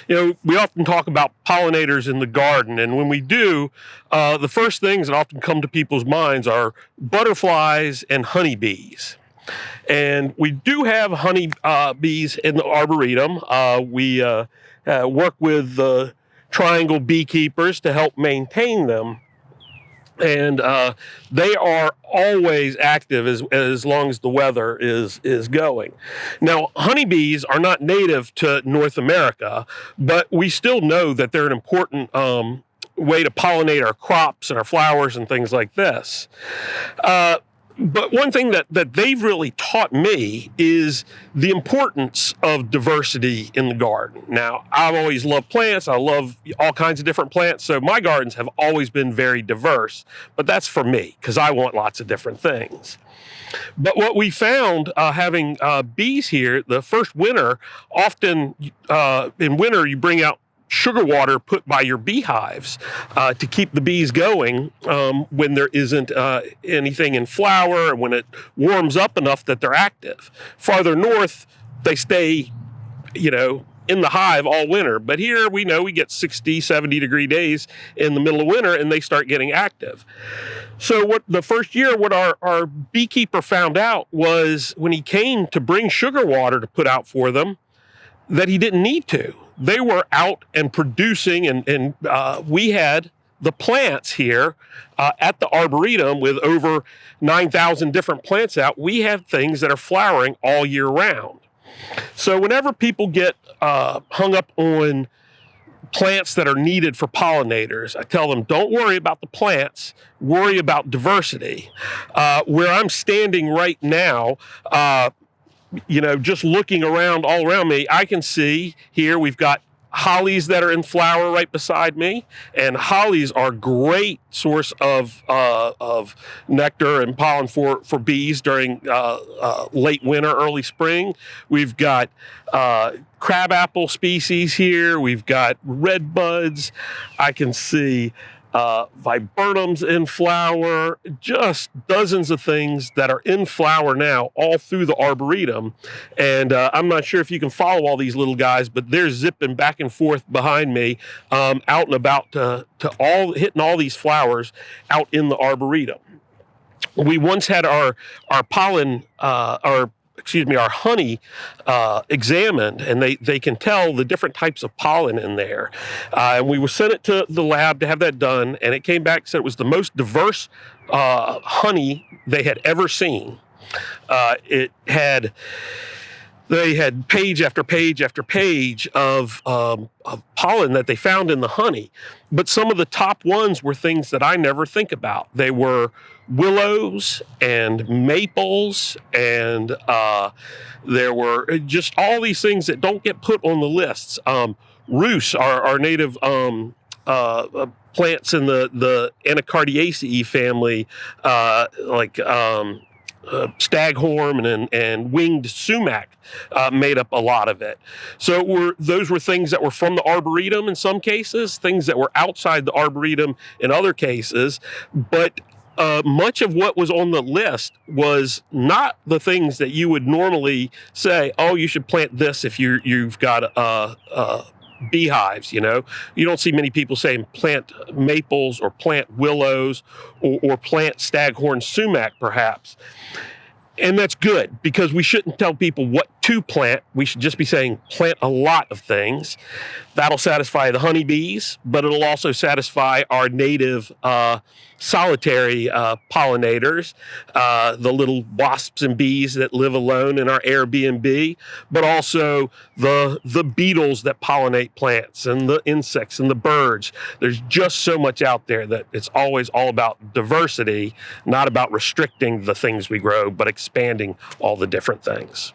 we often talk about pollinators in the garden, and when we do, the first things that often come to people's minds are butterflies and honeybees. And we do have honey bees in the Arboretum. We work with the triangle beekeepers to help maintain them. And they are always active as long as the weather is going. Now, honeybees are not native to North America, but we still know that they're an important way to pollinate our crops and our flowers and things like this. But one thing that they've really taught me is the importance of diversity in the garden. Now, I've always loved plants. I love all kinds of different plants. So my gardens have always been very diverse. But that's for me, because I want lots of different things. But what we found having bees here, the first winter, often in winter you bring out sugar water put by your beehives to keep the bees going when there isn't anything in flower, and when it warms up enough that they're active. Farther north, they stay, in the hive all winter. But here we know we get 60, 70 degree days in the middle of winter, and they start getting active. So what the first year, what our beekeeper found out was when he came to bring sugar water to put out for them, that he didn't need to. They were out and producing, and we had the plants here at the Arboretum with over 9,000 different plants out. We have things that are flowering all year round. So whenever people get hung up on plants that are needed for pollinators, I tell them, don't worry about the plants, worry about diversity. Where I'm standing right now, just looking around all around me, I can see here we've got hollies that are in flower right beside me, and hollies are a great source of nectar and pollen for bees during late winter, early spring. We've got crabapple species here. We've got red buds. I can see viburnums in flower, just dozens of things that are in flower now all through the Arboretum. And I'm not sure if you can follow all these little guys, but they're zipping back and forth behind me, out and about to hitting all these flowers out in the Arboretum. We once had our honey examined, and they can tell the different types of pollen in there. And we were sent it to the lab to have that done, and it came back and said it was the most diverse honey they had ever seen. They had page after page after page of pollen that they found in the honey. But some of the top ones were things that I never think about. They were willows and maples, and there were just all these things that don't get put on the lists. Rhus, our native plants in the Anacardiaceae family, staghorn and winged sumac made up a lot of it. So those were things that were from the Arboretum in some cases, things that were outside the Arboretum in other cases, but much of what was on the list was not the things that you would normally say, oh, you should plant this if you've got beehives. You don't see many people saying plant maples or plant willows or plant staghorn sumac perhaps. And that's good, because we shouldn't tell people what to plant. We should just be saying plant a lot of things. That'll satisfy the honeybees, but it'll also satisfy our native solitary pollinators, the little wasps and bees that live alone in our Airbnb, but also the beetles that pollinate plants, and the insects and the birds. There's just so much out there that it's always all about diversity, not about restricting the things we grow, but expanding all the different things.